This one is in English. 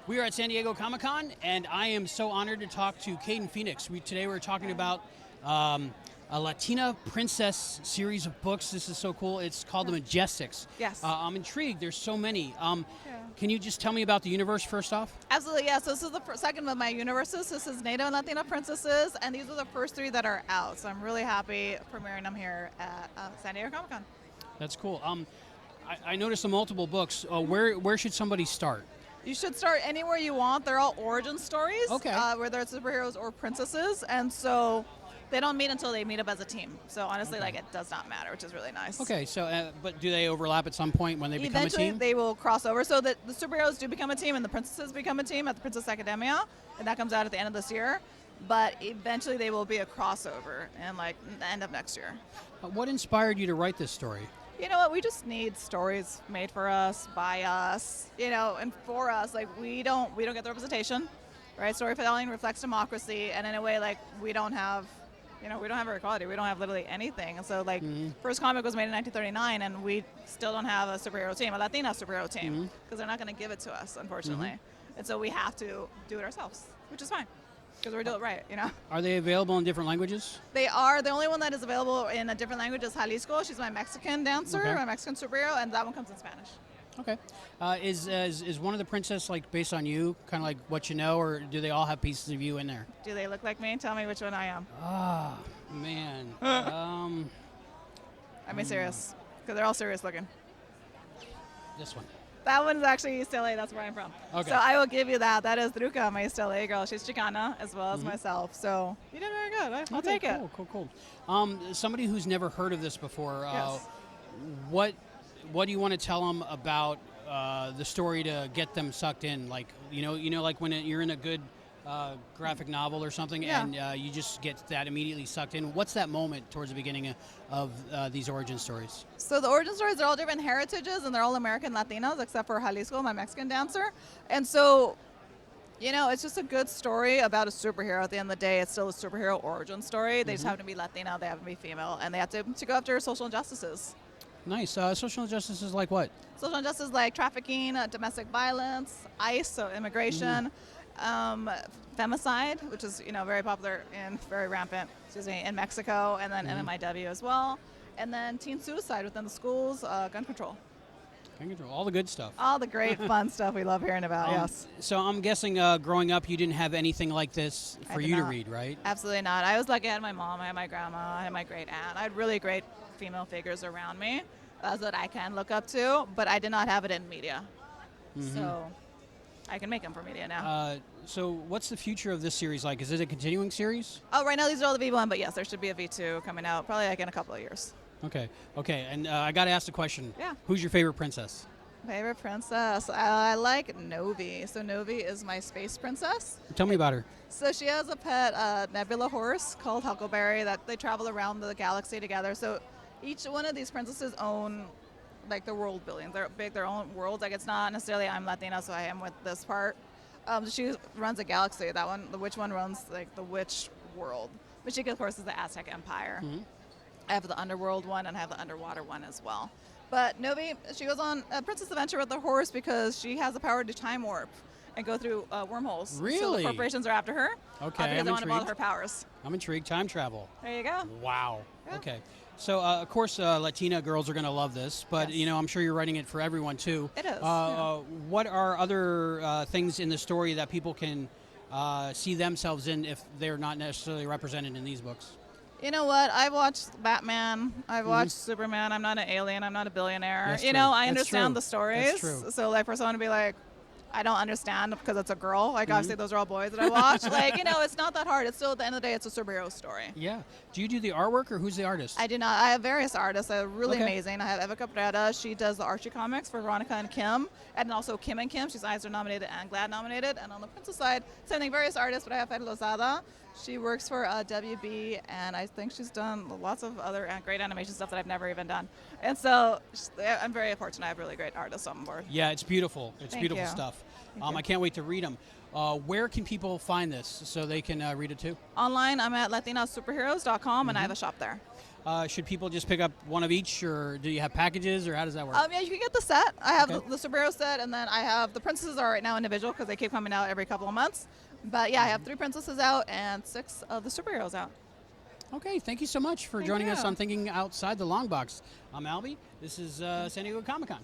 We are at San Diego Comic-Con, and I am so honored to talk to Kayden Phoenix. Today we're talking about a Latina princess series of books. This is so cool. It's called The Majestics. Yes. I'm intrigued. There's so many. Can you just tell me about the universe first off? Absolutely, yeah. So this is the second of my universes. This is Native and Latina princesses, and these are the first three that are out. So I'm really happy premiering them here at San Diego Comic-Con. That's cool. I noticed the multiple books. Where should somebody start? You should start anywhere you want. They're all origin stories, Okay. Whether it's superheroes or princesses, and so they don't meet until they meet up as a team. So honestly, Okay. like it does not matter, which is really nice. Okay, so but do they overlap at some point when they become a Eventually, team? they will cross over. So the superheroes do become a team, and the princesses become a team at the Princess Academia, and that comes out at the end of this year. But eventually, they will be a crossover, and like the end of next year. What inspired you to write this story? You know what? We just need stories made for us, by us, and for us. Like we don't get the representation, right? Storytelling reflects democracy, and in a way, like we don't have equality. We don't have literally anything. And so, like, first comic was made in 1939, and we still don't have a superhero team, a Latina superhero team, because they're not going to give it to us, unfortunately. And so we have to do it ourselves, which is fine, because we're doing it right, Are they available in different languages? They are. The only one that is available in a different language is Jalisco. She's my Mexican dancer, Okay. my Mexican superhero, and that one comes in Spanish. Okay. Is one of the princess like based on you, kind of like what you know, or do they all have pieces of you in there? Do they look like me? Tell me which one I am. Ah, man. I'm being serious, because they're all serious looking. This one. That one's actually East LA. That's where I'm from. Okay. So I will give you that. That is Druka, my East LA girl. She's Chicana as well as myself. So you did very good. I'll take it. Cool. Somebody who's never heard of this before, Yes. what do you want to tell them about the story to get them sucked in? Like, like when you're in a good graphic novel or something, Yeah. and you just get that immediately sucked in. What's that moment towards the beginning of these origin stories? So the origin stories are all different heritages, and they're all American Latinos, except for Jalisco, my Mexican dancer. And so, it's just a good story about a superhero. At the end of the day, it's still a superhero origin story. They just happen to be Latina, they happen to be female, and they have to go after social injustices. Nice. Social injustices like what? Social injustice like trafficking, domestic violence, ICE, so immigration, femicide, which is very popular and very rampant, in Mexico, and then MMIW as well, and then teen suicide within the schools, gun control. Gun control, all the good stuff. All the great fun stuff we love hearing about. Yes. So I'm guessing growing up you didn't have anything like this I for did you to not. read, right? Absolutely not. I was lucky. I had my mom, I had my grandma, I had my great aunt. I had really great female figures around me that I can look up to, but I did not have it in media. So I can make them for media now. So what's the future of this series like? Is it a continuing series? Oh, right now these are all the V1, but yes, there should be a V2 coming out probably like in a couple of years. Okay. And I got to ask the question. Yeah. Who's your favorite princess? Favorite princess? I like Novi. So Novi is my space princess. Tell me about her. So she has a pet nebula horse called Huckleberry that they travel around the galaxy together. So each one of these princesses own like the world building. They're big, their own worlds. Like it's not necessarily I'm Latina, so I am with this part. She runs a galaxy. That one, the witch one runs like the witch world. Mashika, of course, is the Aztec Empire. I have the underworld one and I have the underwater one as well. But Novi, she goes on a princess adventure with the horse because she has the power to time warp and go through wormholes. Really? So the corporations are after her. Okay, Because I'm they want to bother intrigued. her powers. I'm intrigued. Time travel. There you go. Wow. Yeah. Okay. So, of course, Latina girls are going to love this, but, Yes. I'm sure you're writing it for everyone, too. It is, What are other things in the story that people can see themselves in if they're not necessarily represented in these books? You know what? I've watched Batman. I've watched Superman. I'm not an alien. I'm not a billionaire. That's I true. understand That's true. the stories. That's true. So, like, for someone to be like, I don't understand because it's a girl. Like, obviously, those are all boys that I watch. Like, it's not that hard. It's still, at the end of the day, it's a superhero story. Yeah. Do you do the artwork, or who's the artist? I do not. I have various artists that are really Okay. amazing. I have Eva Cabrera. She does the Archie comics for Veronica and Kim. And also Kim and Kim. She's Eisner nominated and GLAAD nominated. And on the princess side, same thing, various artists. But I have Fede Lozada. She works for WB. And I think she's done lots of other great animation stuff that I've never even done. And so I'm very fortunate. I have really great artists on board. Yeah, it's beautiful. It's Thank beautiful you. stuff. Thank you. I can't wait to read them. Where can people find this so they can read it too? Online, I'm at latinasuperheroes.com and I have a shop there. Should people just pick up one of each, or do you have packages, or how does that work? Yeah, you can get the set. I have Okay. the superhero set, and then I have the princesses are right now individual because they keep coming out every couple of months. But yeah, I have 3 princesses out and 6 of the superheroes out. Okay, thank you so much for Thank joining us you. on Thinking Outside the Long Box. I'm Albie. This is San Diego Comic Con.